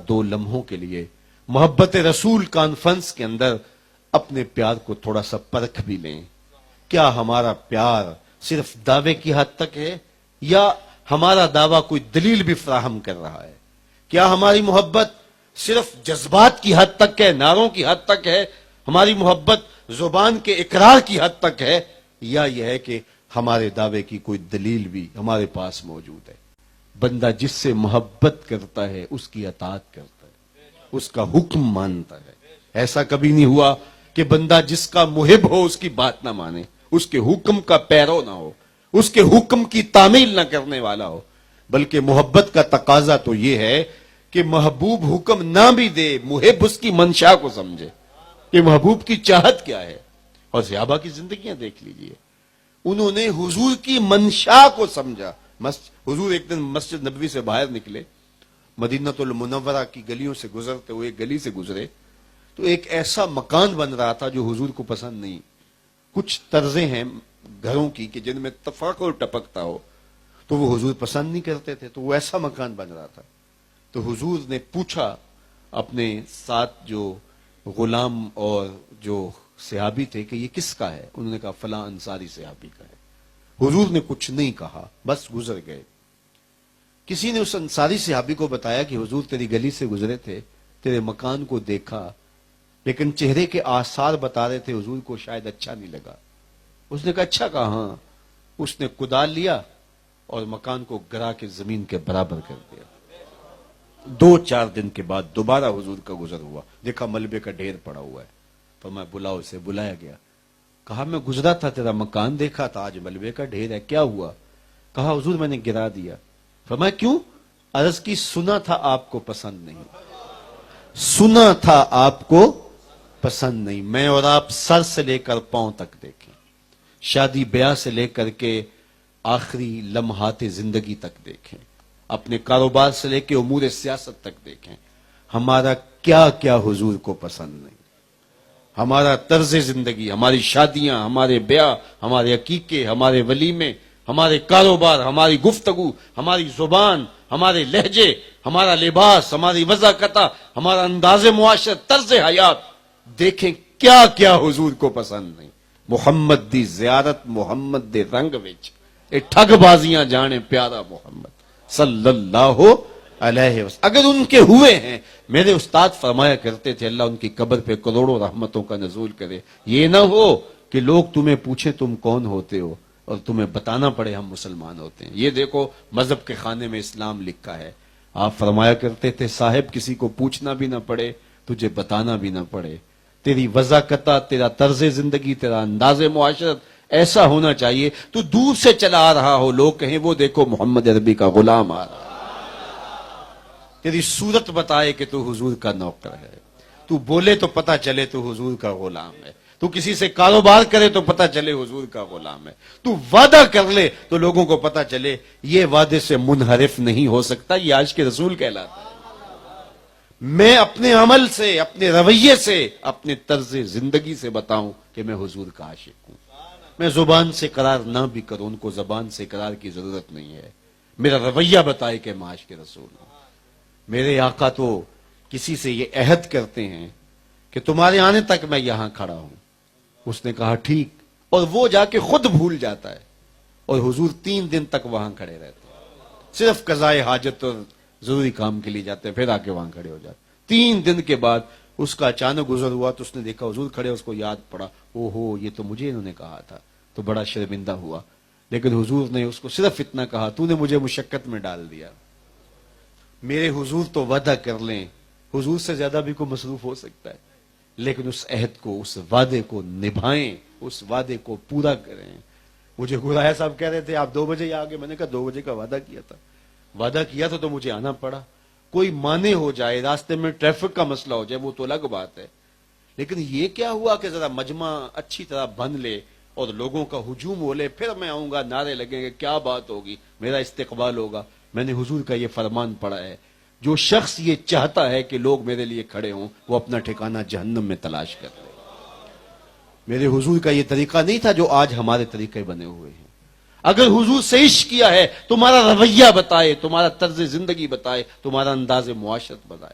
دو لمحوں کے لیے محبت رسول کانفرنس کے اندر اپنے پیار کو تھوڑا سا پرکھ بھی لیں. کیا ہمارا پیار صرف دعوے کی حد تک ہے یا ہمارا دعویٰ کوئی دلیل بھی فراہم کر رہا ہے؟ کیا ہماری محبت صرف جذبات کی حد تک ہے، نعروں کی حد تک ہے، ہماری محبت زبان کے اقرار کی حد تک ہے، یا یہ ہے کہ ہمارے دعوے کی کوئی دلیل بھی ہمارے پاس موجود ہے؟ بندہ جس سے محبت کرتا ہے اس کی اطاعت کرتا ہے، اس کا حکم مانتا ہے. ایسا کبھی نہیں ہوا کہ بندہ جس کا محب ہو اس کی بات نہ مانے، اس کے حکم کا پیرو نہ ہو، اس کے حکم کی تعمیل نہ کرنے والا ہو. بلکہ محبت کا تقاضا تو یہ ہے کہ محبوب حکم نہ بھی دے، محب اس کی منشا کو سمجھے کہ محبوب کی چاہت کیا ہے. اور صحابہ کی زندگیاں دیکھ لیجئے، انہوں نے حضور کی منشا کو سمجھا. حضور ایک دن مسجد نبوی سے باہر نکلے، مدینہ المنورہ کی گلیوں سے گزرتے ہوئے ایک گلی سے گزرے تو ایک ایسا مکان بن رہا تھا جو حضور کو پسند نہیں. کچھ طرزیں ہیں گھروں کی کہ جن میں تفاخر ٹپکتا ہو تو وہ حضور پسند نہیں کرتے تھے، تو وہ ایسا مکان بن رہا تھا. تو حضور نے پوچھا اپنے ساتھ جو غلام اور جو صحابی تھے کہ یہ کس کا ہے؟ انہوں نے کہا فلاں انصاری صحابی کا ہے. حضور نے کچھ نہیں کہا، بس گزر گئے. کسی نے اس انصاری صحابی کو بتایا کہ حضور تیری گلی سے گزرے تھے، تیرے مکان کو دیکھا، لیکن چہرے کے آثار بتا رہے تھے حضور کو شاید اچھا نہیں لگا. اس نے کہا اچھا کہا؟ ہاں. اس نے کدال لیا اور مکان کو گرا کے زمین کے برابر کر دیا. 2-4 دن کے بعد دوبارہ حضور کا گزر ہوا، دیکھا ملبے کا ڈھیر پڑا ہوا ہے. فرمایا بلاؤ. اسے بلایا گیا. کہا میں گزرا تھا، تیرا مکان دیکھا تھا، آج ملبے کا ڈھیر ہے، کیا ہوا؟ کہا حضور میں نے گرا دیا. فرمایا کیوں؟ عرض کی سنا تھا آپ کو پسند نہیں، سنا تھا آپ کو پسند نہیں. میں اور آپ سر سے لے کر پاؤں تک دیکھیں، شادی بیاہ سے لے کر کے آخری لمحات زندگی تک دیکھیں، اپنے کاروبار سے لے کے امور سیاست تک دیکھیں، ہمارا کیا کیا حضور کو پسند نہیں. ہمارا طرز زندگی، ہماری شادیاں، ہمارے بیاہ، ہمارے عقیقے، ہمارے ولیمے، ہمارے کاروبار، ہماری گفتگو، ہماری زبان، ہمارے لہجے، ہمارا لباس، ہماری وضاحت، ہمارا انداز معاشرت، طرز حیات، دیکھیں کیا کیا حضور کو پسند نہیں. محمد دی زیارت محمد دے رنگ وچ اے ٹھگ بازیاں جانے پیارا محمد صلی اللہ علیہ وسلم. اگر ان کے ہوئے ہیں، میرے استاد فرمایا کرتے تھے اللہ ان کی قبر پہ کروڑوں رحمتوں کا نزول کرے. یہ نہ ہو کہ لوگ تمہیں پوچھیں تم کون ہوتے ہو اور تمہیں بتانا پڑے ہم مسلمان ہوتے ہیں. یہ دیکھو مذہب کے خانے میں اسلام لکھا ہے. آپ فرمایا کرتے تھے صاحب کسی کو پوچھنا بھی نہ پڑے، تجھے بتانا بھی نہ پڑے. تیری وضاحت، تیرا طرز زندگی، تیرا انداز معاشرت ایسا ہونا چاہیے تو دور سے چلا آ رہا ہو، لوگ کہیں وہ دیکھو محمد عربی کا غلام آ رہا. تیری صورت بتائے کہ تو حضور کا نوکر ہے، تو بولے تو پتہ چلے تو حضور کا غلام ہے، تو کسی سے کاروبار کرے تو پتہ چلے حضور کا غلام ہے، تو وعدہ کر لے تو لوگوں کو پتہ چلے یہ وعدے سے منحرف نہیں ہو سکتا، یہ عاشق رسول کہلاتا ہے. میں اپنے عمل سے، اپنے رویے سے، اپنے طرز زندگی سے بتاؤں کہ میں حضور کا عاشق ہوں. میں زبان سے قرار نہ بھی کروں، ان کو زبان سے قرار کی ضرورت نہیں ہے. میرا رویہ بتائے کہ میں عاشق رسول ہوں. میرے آقا تو کسی سے یہ عہد کرتے ہیں کہ تمہارے آنے تک میں یہاں کھڑا ہوں. اس نے کہا ٹھیک، اور وہ جا کے خود بھول جاتا ہے اور حضور 3 دن تک وہاں کھڑے رہتے ہیں، صرف قضائے حاجت اور ضروری کام کے لیے جاتے ہیں، پھر آ کے وہاں کھڑے ہو جاتے. 3 دن کے بعد اس کا اچانک گزر ہوا تو اس نے دیکھا حضور کھڑے، اس کو یاد پڑا او ہو یہ تو مجھے انہوں نے کہا تھا، تو بڑا شرمندہ ہوا. لیکن حضور نے اس کو صرف اتنا کہا تو نے مجھے مشقت میں ڈال دیا. میرے حضور تو وعدہ کر لیں، حضور سے زیادہ بھی کوئی مصروف ہو سکتا ہے، لیکن اس عہد کو، اس وعدے کو نبھائیں، اس وعدے کو پورا کریں. مجھے گرایا صاحب کہہ رہے تھے آپ 2 بجے آگے، میں نے کہا 2 بجے کا وعدہ کیا تھا، وعدہ کیا تھا تو مجھے آنا پڑا. کوئی مانے ہو جائے، راستے میں ٹریفک کا مسئلہ ہو جائے وہ تو الگ بات ہے، لیکن یہ کیا ہوا کہ ذرا مجمع اچھی طرح بن لے اور لوگوں کا ہجوم ہو لے، پھر میں آؤں گا، نعرے لگیں گے، کیا بات ہوگی، میرا استقبال ہوگا. میں نے حضور کا یہ فرمان پڑھا ہے جو شخص یہ چاہتا ہے کہ لوگ میرے لیے کھڑے ہوں وہ اپنا ٹھکانہ جہنم میں تلاش کر لے. میرے حضور کا یہ طریقہ نہیں تھا جو آج ہمارے طریقے بنے ہوئے ہیں. اگر حضور سے عشق کیا ہے، تمہارا رویہ بتائے، تمہارا طرز زندگی بتائے، تمہارا انداز معاشرت بتائے.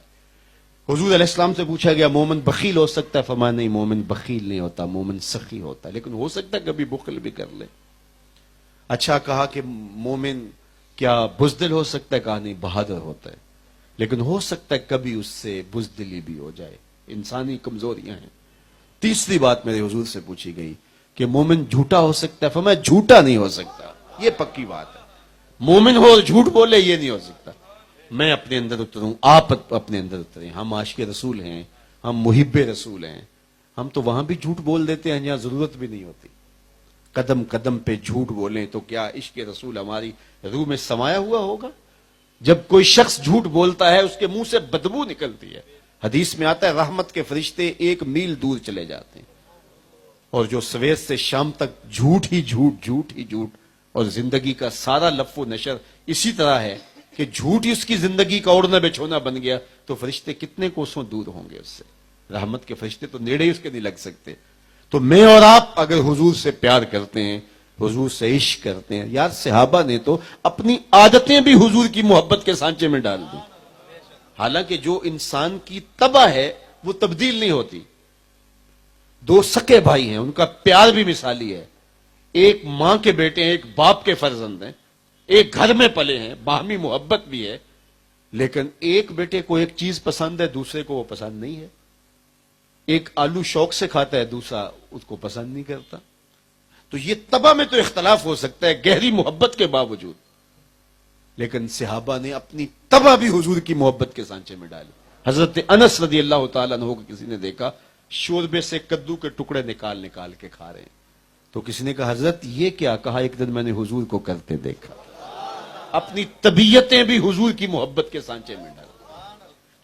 حضور علیہ السلام سے پوچھا گیا مومن بخیل ہو سکتا ہے؟ فرمایا نہیں، مومن بخیل نہیں ہوتا، مومن سخی ہوتا ہے، لیکن ہو سکتا ہے کبھی بخل بھی کر لے۔ اچھا کہا کہ مومن کیا بزدل ہو سکتا ہے؟ کہا نہیں، بہادر ہوتا ہے، لیکن ہو سکتا ہے کبھی اس سے بزدلی بھی ہو جائے، انسانی کمزوریاں ہیں۔ تیسری بات میرے حضور سے پوچھی گئی کہ مومن جھوٹا ہو سکتا ہے؟ فرمایا جھوٹا نہیں ہو سکتا، یہ پکی بات ہے، مومن ہو اور جھوٹ بولے یہ نہیں ہو سکتا۔ میں اپنے اندر اتروں، آپ اپنے اندر اتریں، ہم عاشق رسول ہیں، ہم محب رسول ہیں، ہم تو وہاں بھی جھوٹ بول دیتے ہیں جہاں ضرورت بھی نہیں ہوتی۔ قدم قدم پہ جھوٹ بولیں تو کیا عشق رسول ہماری روح میں سمایا ہوا ہوگا؟ جب کوئی شخص جھوٹ بولتا ہے اس کے منہ سے بدبو نکلتی ہے، حدیث میں آتا ہے رحمت کے فرشتے 1 میل دور چلے جاتے ہیں، اور جو سویر سے شام تک جھوٹ ہی جھوٹ، جھوٹ ہی جھوٹ، اور زندگی کا سارا لف و نشر اسی طرح ہے کہ جھوٹ ہی اس کی زندگی کا اوڑھنا بچھونا بن گیا، تو فرشتے کتنے کوسوں دور ہوں گے اس سے؟ رحمت کے فرشتے تو نیڑے ہی اس کے نہیں لگ سکتے۔ تو میں اور آپ اگر حضور سے پیار کرتے ہیں، حضور سے عشق کرتے ہیں، یار صحابہ نے تو اپنی عادتیں بھی حضور کی محبت کے سانچے میں ڈال دی، حالانکہ جو انسان کی طبع ہے وہ تبدیل نہیں ہوتی۔ 2 سکے بھائی ہیں، ان کا پیار بھی مثالی ہے، ایک ماں کے بیٹے ہیں، ایک باپ کے فرزند ہیں، ایک گھر میں پلے ہیں، باہمی محبت بھی ہے، لیکن ایک بیٹے کو ایک چیز پسند ہے، دوسرے کو وہ پسند نہیں ہے، ایک آلو شوق سے کھاتا ہے، دوسرا اس کو پسند نہیں کرتا۔ تو یہ طبع میں تو اختلاف ہو سکتا ہے گہری محبت کے باوجود، لیکن صحابہ نے اپنی طبع بھی حضور کی محبت کے سانچے میں ڈالی۔ حضرت انس رضی اللہ تعالیٰ عنہ کو کسی نے دیکھا شوربے سے کدو کے ٹکڑے نکال نکال کے کھا رہے ہیں، تو کسی نے کہا حضرت یہ کیا؟ کہا ایک دن میں نے حضور کو کرتے دیکھا۔ اپنی طبیعتیں بھی حضور کی محبت کے سانچے میں ڈال۔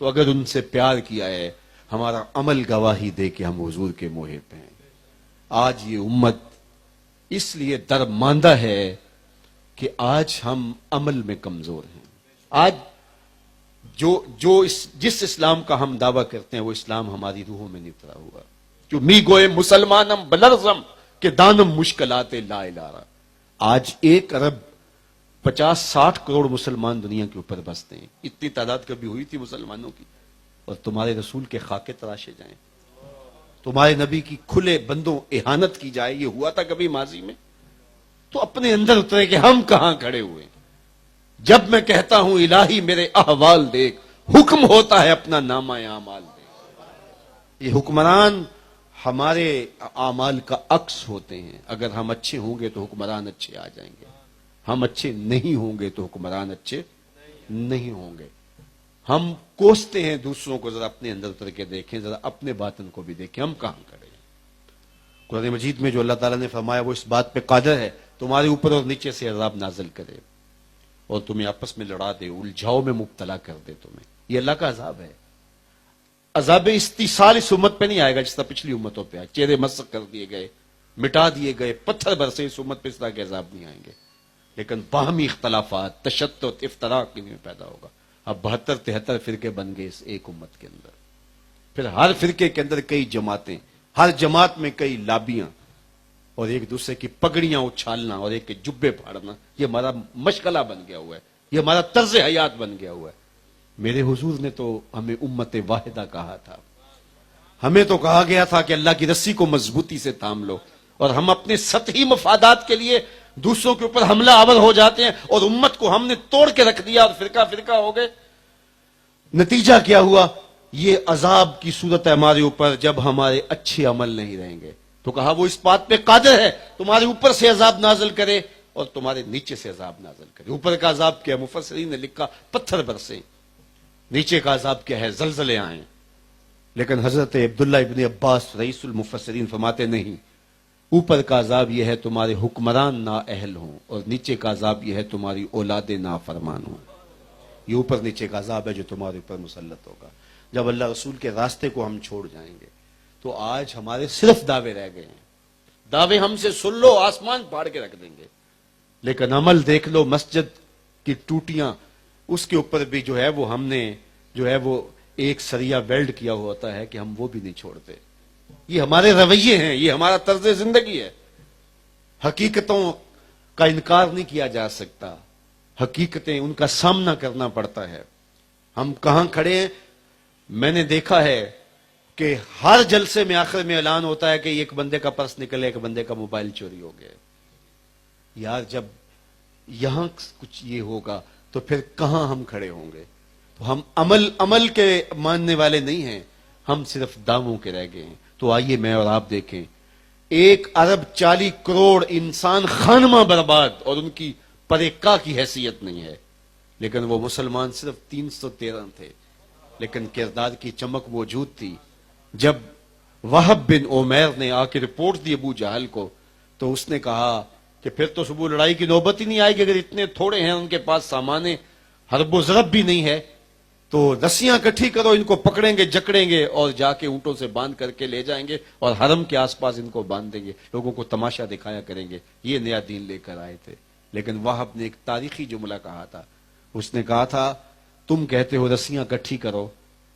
تو اگر ان سے پیار کیا ہے، ہمارا عمل گواہی دے کہ ہم حضور کے محب ہیں۔ آج یہ امت اس لیے درماندہ ہے کہ آج ہم عمل میں کمزور ہیں۔ آج جس اسلام کا ہم دعویٰ کرتے ہیں وہ اسلام ہماری روحوں میں نہیں اترا ہوا۔ جو می گوئے مسلمانم بلرزم کہ دانم مشکلات لا الارا۔ آج 1 ارب 50-60 کروڑ مسلمان دنیا کے اوپر بستے ہیں، اتنی تعداد کبھی ہوئی تھی مسلمانوں کی؟ اور تمہارے رسول کے خاکے تراشے جائیں، تمہارے نبی کی کھلے بندوں اہانت کی جائے، یہ ہوا تھا کبھی ماضی میں؟ تو اپنے اندر اترے کہ ہم کہاں کھڑے ہوئے ہیں۔ جب میں کہتا ہوں الہی میرے احوال دیکھ، حکم ہوتا ہے اپنا نامہ اعمال دیکھ۔ یہ حکمران ہمارے اعمال کا عکس ہوتے ہیں، اگر ہم اچھے ہوں گے تو حکمران اچھے آ جائیں گے، ہم اچھے نہیں ہوں گے تو حکمران اچھے نہیں ہوں گے۔ ہم کوستے ہیں دوسروں کو، ذرا اپنے اندر اتر کے دیکھیں، ذرا اپنے باطن کو بھی دیکھیں، ہم کہاں کھڑے ہیں۔ قرآن مجید میں جو اللہ تعالیٰ نے فرمایا وہ اس بات پہ قادر ہے تمہارے اوپر اور نیچے سے عذاب نازل کرے اور تمہیں آپس میں لڑا دے، الجھاؤ میں مبتلا کر دے تمہیں۔ یہ اللہ کا عذاب ہے۔ عذاب استیصال اس امت پہ نہیں آئے گا جس طرح پچھلی امتوں پہ آئے، چہرے مسخ کر دیے گئے، مٹا دیے گئے، پتھر برسے، اس امت پہ اس طرح کے عذاب نہیں آئیں گے، لیکن باہمی اختلافات، تشتت، افتراق میں پیدا ہوگا۔ اب 72-73 فرقے بن گئے اس ایک امت کے اندر، پھر ہر فرقے کے اندر کئی جماعتیں، ہر جماعت میں کئی لابیاں، اور ایک دوسرے کی پگڑیاں اچھالنا اور ایک کے جبے پھاڑنا، یہ ہمارا مشغلہ بن گیا ہوا ہے، یہ ہمارا طرز حیات بن گیا ہوا ہے۔ میرے حضور نے تو ہمیں امت واحدہ کہا تھا، ہمیں تو کہا گیا تھا کہ اللہ کی رسی کو مضبوطی سے تھام لو، اور ہم اپنے سطحی مفادات کے لیے دوسروں کے اوپر حملہ آور ہو جاتے ہیں، اور امت کو ہم نے توڑ کے رکھ دیا اور فرقہ فرقہ ہو گئے۔ نتیجہ کیا ہوا؟ یہ عذاب کی صورت ہے ہمارے اوپر جب ہمارے اچھے عمل نہیں رہیں گے۔ تو کہا وہ اس بات پہ قادر ہے تمہارے اوپر سے عذاب نازل کرے اور تمہارے نیچے سے عذاب نازل کرے۔ اوپر کا عذاب کیا؟ مفسرین نے لکھا پتھر برسے، نیچے کا عذاب کیا ہے؟ زلزلے آئیں۔ لیکن حضرت عبداللہ ابن عباس رئیس المفسرین فرماتے نہیں، اوپر کا عذاب یہ ہے تمہارے حکمران نااہل ہوں، اور نیچے کا عذاب یہ ہے تمہاری اولاد نافرمان ہوں۔ یہ اوپر نیچے کا عذاب ہے جو تمہارے اوپر مسلط ہوگا جب اللہ رسول کے راستے کو ہم چھوڑ جائیں گے۔ تو آج ہمارے صرف دعوے رہ گئے ہیں، دعوے ہم سے سن لو آسمان پھاڑ کے رکھ دیں گے، لیکن عمل دیکھ لو، مسجد کی ٹوٹیاں اس کے اوپر بھی جو ہے وہ ہم نے جو ہے وہ ایک سریا ویلڈ کیا ہوا ہوتا ہے کہ ہم وہ بھی نہیں چھوڑتے۔ یہ ہمارے رویے ہیں، یہ ہمارا طرز زندگی ہے۔ حقیقتوں کا انکار نہیں کیا جا سکتا، حقیقتیں ان کا سامنا کرنا پڑتا ہے۔ ہم کہاں کھڑے ہیں؟ میں نے دیکھا ہے کہ ہر جلسے میں آخر میں اعلان ہوتا ہے کہ ایک بندے کا پرس نکلے، ایک بندے کا موبائل چوری ہو گیا۔ یار جب یہاں کچھ یہ ہوگا تو پھر کہاں ہم کھڑے ہوں گے؟ تو ہم عمل کے ماننے والے نہیں ہیں، ہم صرف دعووں کے رہ گئے ہیں۔ تو آئیے میں اور آپ دیکھیں، 1,40,00,00,000 انسان خانمہ برباد اور ان کی پریکا کی حیثیت نہیں ہے، لیکن وہ مسلمان صرف 313 تھے، لیکن کردار کی چمک موجود تھی۔ جب وہب بن عمیر نے آ کے رپورٹ دی ابو جہل کو، تو اس نے کہا کہ پھر تو صبح لڑائی کی نوبت ہی نہیں آئے گی، اگر اتنے تھوڑے ہیں ان کے پاس سامان حرب و ضرب بھی نہیں ہے تو رسیاں اکٹھی کرو، ان کو پکڑیں گے جکڑیں گے اور جا کے اونٹوں سے باندھ کر کے لے جائیں گے اور حرم کے آس پاس ان کو باندھ دیں گے، لوگوں کو تماشا دکھایا کریں گے۔ یہ نیا دین لے کر آئے تھے۔ لیکن وہب نے ایک تاریخی جملہ کہا تھا، اس نے کہا تھا تم کہتے ہو رسیاں اکٹھی کرو،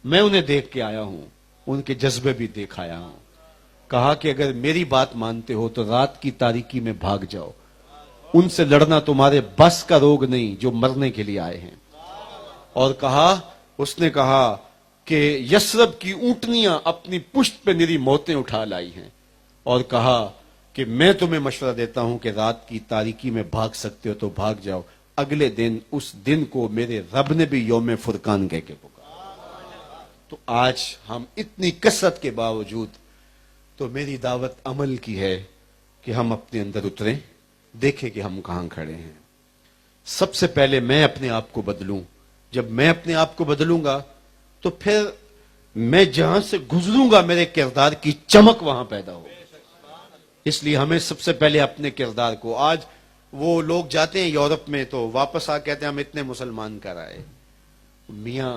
میں انہیں دیکھ کے آیا ہوں، ان کے جذبے بھی دیکھ آیا ہوں۔ کہا کہ اگر میری بات مانتے ہو تو رات کی تاریکی میں بھاگ جاؤ، ان سے لڑنا تمہارے بس کا روگ نہیں جو مرنے کے لیے آئے ہیں۔ اور اس نے کہا کہ یثرب کی اونٹنیاں اپنی پشت پہ نری موتیں اٹھا لائی ہیں، اور کہا کہ میں تمہیں مشورہ دیتا ہوں کہ رات کی تاریکی میں بھاگ سکتے ہو تو بھاگ جاؤ۔ اگلے دن اس دن کو میرے رب نے بھی یوم فرقان کہہ کے پکارا۔ تو آج ہم اتنی کثرت کے باوجود تو میری دعوت عمل کی ہے کہ ہم اپنے اندر اتریں، دیکھیں کہ ہم کہاں کھڑے ہیں۔ سب سے پہلے میں اپنے آپ کو بدلوں، جب میں اپنے آپ کو بدلوں گا تو پھر میں جہاں سے گزروں گا میرے کردار کی چمک وہاں پیدا ہوگی۔ اس لیے ہمیں سب سے پہلے اپنے کردار کو، آج وہ لوگ جاتے ہیں یورپ میں تو واپس آ کہتے ہیں ہم اتنے مسلمان کر آئے۔ میاں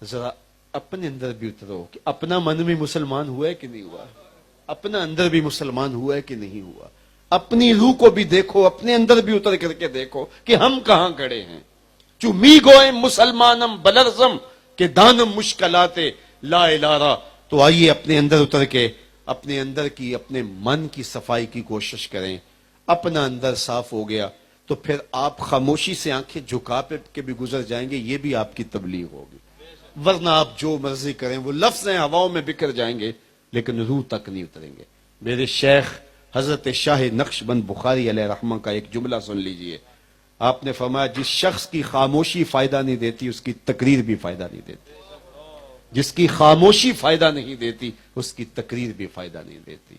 ذرا اپنے اندر بھی اترو کہ اپنا من بھی مسلمان ہوا ہے کہ نہیں ہوا، اپنا اندر بھی مسلمان ہوا ہے کہ نہیں ہوا، اپنی روح کو بھی دیکھو، اپنے اندر بھی اتر کر کے دیکھو کہ ہم کہاں کھڑے ہیں۔ چو می گوئم مسلمانم بلرزم کہ دانم مشکلات لا الارا۔ تو آئیے اپنے اندر اتر کے اپنے اندر کی، اپنے من کی صفائی کی کوشش کریں۔ اپنا اندر صاف ہو گیا تو پھر آپ خاموشی سے آنکھیں جھکا کے بھی گزر جائیں گے، یہ بھی آپ کی تبلیغ ہوگی۔ ورنہ آپ جو مرضی کریں، وہ لفظ ہیں ہواؤں میں بکھر جائیں گے لیکن روح تک نہیں اتریں گے۔ میرے شیخ حضرت شاہ نقش بند بخاری علیہ رحمہ کا ایک جملہ سن لیجئے۔ آپ نے فرمایا جس شخص کی خاموشی فائدہ نہیں دیتی اس کی تقریر بھی فائدہ نہیں دیتی، جس کی خاموشی فائدہ نہیں دیتی اس کی تقریر بھی فائدہ نہیں دیتی۔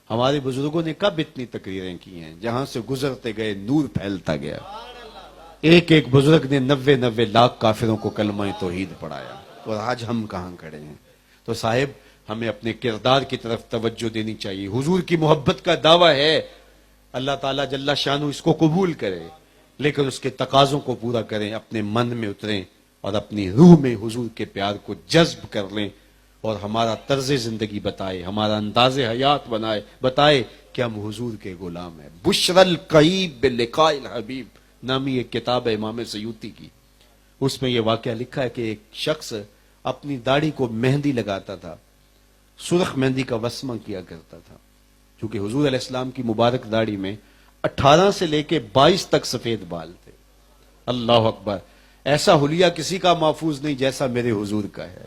ہمارے بزرگوں نے کب اتنی تقریریں کی ہیں؟ جہاں سے گزرتے گئے نور پھیلتا گیا۔ ایک ایک بزرگ نے 90 لاکھ کافروں کو کلمہ توحید پڑھایا، اور آج ہم کہاں کھڑے ہیں؟ تو صاحب ہمیں اپنے کردار کی طرف توجہ دینی چاہیے۔ حضور کی محبت کا دعویٰ ہے، اللہ تعالیٰ جل شانہ اس کو قبول کرے، لیکن اس کے تقاضوں کو پورا کریں، اپنے من میں اتریں اور اپنی روح میں حضور کے پیار کو جذب کر لیں، اور ہمارا طرز زندگی بتائے، ہمارا انداز حیات بتائے کہ ہم حضور کے غلام ہیں۔ بشر القیب بلقاء الحبیب نامی ایک کتاب ہے امام سیوطی کی، اس میں یہ واقعہ لکھا ہے کہ ایک شخص اپنی داڑھی کو مہندی لگاتا تھا، سرخ مہندی کا وسمہ کیا کرتا تھا، چونکہ حضور علیہ السلام کی مبارک داڑھی میں 18 سے لے کے 22 تک سفید بال تھے۔ اللہ اکبر، ایسا حلیہ کسی کا محفوظ نہیں جیسا میرے حضور کا ہے۔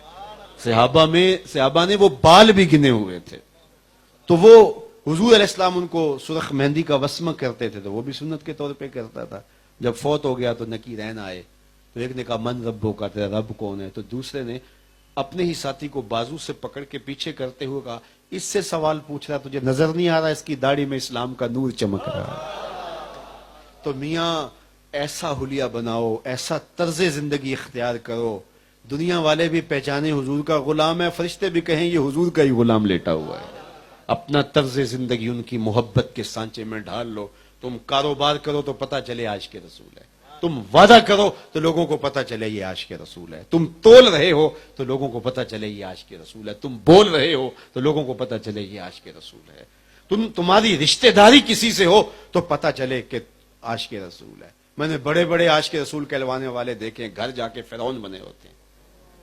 صحابہ نے وہ بال بھی گنے ہوئے تھے، تو وہ حضور علیہ السلام ان کو سرخ مہندی کا وسمہ کرتے تھے تو وہ بھی سنت کے طور پہ کرتا تھا۔ جب فوت ہو گیا تو نکیرین آئے، تو ایک نے کہا من ربو کا، تیرا رب کون ہے؟ تو دوسرے نے اپنے ہی ساتھی کو بازو سے پکڑ کے پیچھے کرتے ہوئے کہا اس سے سوال پوچھ رہا، تجھے نظر نہیں آ رہا اس کی داڑھی میں اسلام کا نور چمک رہا ہے؟ تو میاں ایسا حلیہ بناؤ، ایسا طرز زندگی اختیار کرو، دنیا والے بھی پہچانے حضور کا غلام ہے، فرشتے بھی کہیں یہ حضور کا ہی غلام لیٹا ہوا ہے۔ اپنا طرز زندگی ان کی محبت کے سانچے میں ڈھال لو۔ تم کاروبار کرو تو پتہ چلے عاشق رسول ہے، تم وعدہ کرو تو لوگوں کو پتہ چلے یہ عاشق رسول ہے، تم تول رہے ہو تو لوگوں کو پتہ چلے یہ عاشق رسول ہے، تم بول رہے ہو تو لوگوں کو پتہ چلے یہ عاشق رسول ہے، تمہاری رشتہ داری کسی سے ہو تو پتہ چلے کہ عاشق رسول ہے۔ میں نے بڑے بڑے عاشق رسول کہلوانے والے دیکھے، گھر جا کے فرعون بنے ہوتے ہیں،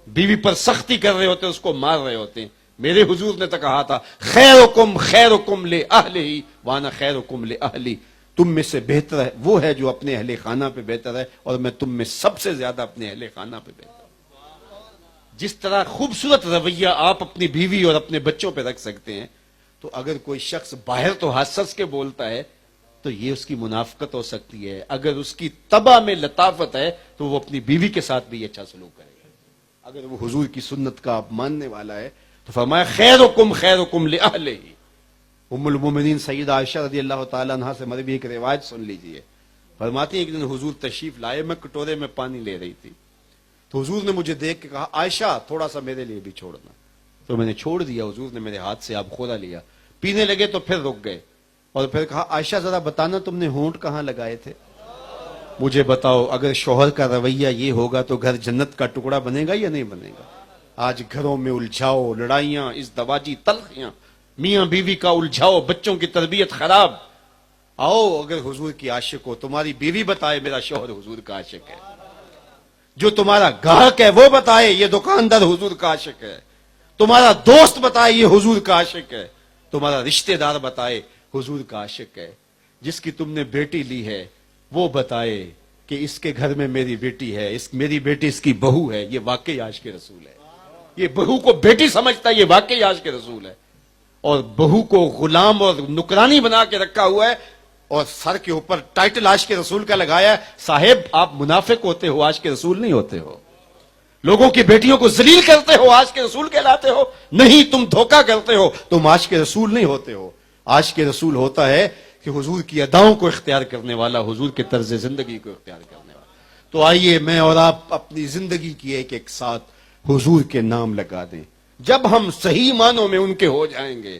بیوی پر سختی کر رہے ہوتے ہیں، اس کو مار رہے ہوتے ہیں۔ میرے حضور نے تو کہا تھا خیرکم خیرکم لأہلہ وانا خیرکم لأہلی، تم میں سے بہتر ہے وہ ہے جو اپنے اہل خانہ پہ بہتر ہے، اور میں تم میں سب سے زیادہ اپنے اہل خانہ پہ بہتر ہوں۔ جس طرح خوبصورت رویہ آپ اپنی بیوی اور اپنے بچوں پہ رکھ سکتے ہیں، تو اگر کوئی شخص باہر تو ہنس کے بولتا ہے تو یہ اس کی منافقت ہو سکتی ہے. اگر اس کی طبع میں لطافت ہے تو وہ اپنی بیوی کے ساتھ بھی اچھا سلوک کرے گا. اگر وہ حضور کی سنت کا آپ ماننے والا ہے تو فرمایا خیرکم خیرکم لأہلہ. ام المومنین سیدہ عائشہ رضی اللہ تعالی عنہا سے مروی ایک روایت سن لیجئے. فرماتی ہیں ایک دن حضور تشریف لائے، میں کٹورے میں پانی لے رہی تھی تو حضور نے مجھے دیکھ کے کہا عائشہ تھوڑا سا میرے لیے بھی چھوڑنا. تو میں نے چھوڑ دیا. حضور نے میرے ہاتھ سے آب خورا لیا، پینے لگے تو پھر رک گئے اور پھر کہا عائشہ ذرا بتانا تم نے ہونٹ کہاں لگائے تھے؟ مجھے بتاؤ اگر شوہر کا رویہ یہ ہوگا تو گھر جنت کا ٹکڑا بنے گا یا نہیں بنے گا؟ آج گھروں میں الجھاؤ، لڑائیاں، ازدواجی تلخیاں، میاں بیوی کا الجھاؤ، بچوں کی تربیت خراب. آؤ اگر حضور کی عاشق ہو، تمہاری بیوی بتائے میرا شوہر حضور کا عاشق ہے. جو تمہارا گاہک ہے وہ بتائے یہ دکاندار حضور کا عاشق ہے. تمہارا دوست بتائے یہ حضور کا عاشق ہے. تمہارا رشتہ دار بتائے حضور کا عاشق ہے. جس کی تم نے بیٹی لی ہے وہ بتائے کہ اس کے گھر میں میری بیٹی ہے، میری بیٹی اس کی بہو ہے. یہ واقعی عاشق رسول ہے. یہ بہو کو بیٹی سمجھتا ہے، یہ واقعی عاشق رسول ہے. اور بہو کو غلام اور نکرانی بنا کے رکھا ہوا ہے اور سر کے اوپر ٹائٹل عاشق رسول کا لگایا ہے. صاحب آپ منافق ہوتے ہو، عاشق رسول نہیں ہوتے ہو. لوگوں کی بیٹیوں کو ذلیل کرتے ہو، عاشق رسول کہلاتے ہو. نہیں، تم دھوکہ کرتے ہو، تم عاشق رسول نہیں ہوتے ہو. عاشق رسول ہوتا ہے کہ حضور کی اداؤں کو اختیار کرنے والا، حضور کے طرز زندگی کو اختیار کرنے والا. تو آئیے میں اور آپ اپنی زندگی کی ایک ایک ساتھ حضور کے نام لگا دیں. جب ہم صحیح معنوں میں ان کے ہو جائیں گے،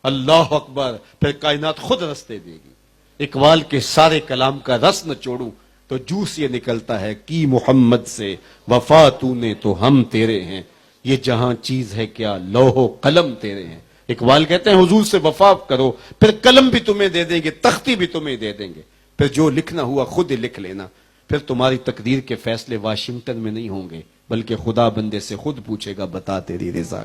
اللہ اکبر، پھر کائنات خود رستے دے گی. اقبال کے سارے کلام کا رس نہ چھوڑوں تو جوس یہ نکلتا ہے کی محمد سے وفا تو نے تو ہم تیرے ہیں. یہ جہاں چیز ہے کیا لوح و قلم تیرے ہیں. اقبال کہتے ہیں حضور سے وفا کرو، پھر قلم بھی تمہیں دے دیں گے، تختی بھی تمہیں دے دیں گے. پھر جو لکھنا ہوا خود لکھ لینا. پھر تمہاری تقدیر کے فیصلے واشنگٹن میں نہیں ہوں گے بلکہ خدا بندے سے خود پوچھے گا بتا تیری رضا.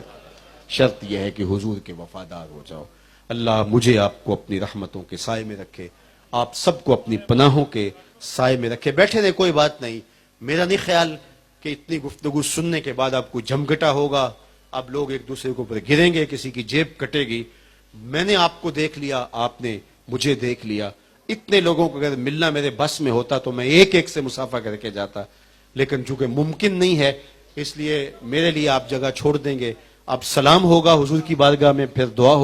شرط یہ ہے کہ حضور کے وفادار ہو جاؤ. اللہ مجھے آپ کو اپنی رحمتوں کے سائے میں رکھے، آپ سب کو اپنی پناہوں کے سائے میں رکھے. بیٹھے رہے، کوئی بات نہیں. میرا نہیں خیال کہ اتنی گفتگو سننے کے بعد آپ کو جھمگٹا ہوگا. اب لوگ ایک دوسرے کے اوپر گریں گے، کسی کی جیب کٹے گی. میں نے آپ کو دیکھ لیا، آپ نے مجھے دیکھ لیا. اتنے لوگوں کو اگر ملنا میرے بس میں ہوتا تو میں ایک ایک سے مصافحہ کر کے جاتا، لیکن چونکہ ممکن نہیں ہے اس لیے میرے لیے آپ جگہ چھوڑ دیں گے. اب سلام ہوگا حضور کی بارگاہ میں، پھر دعا ہوگا.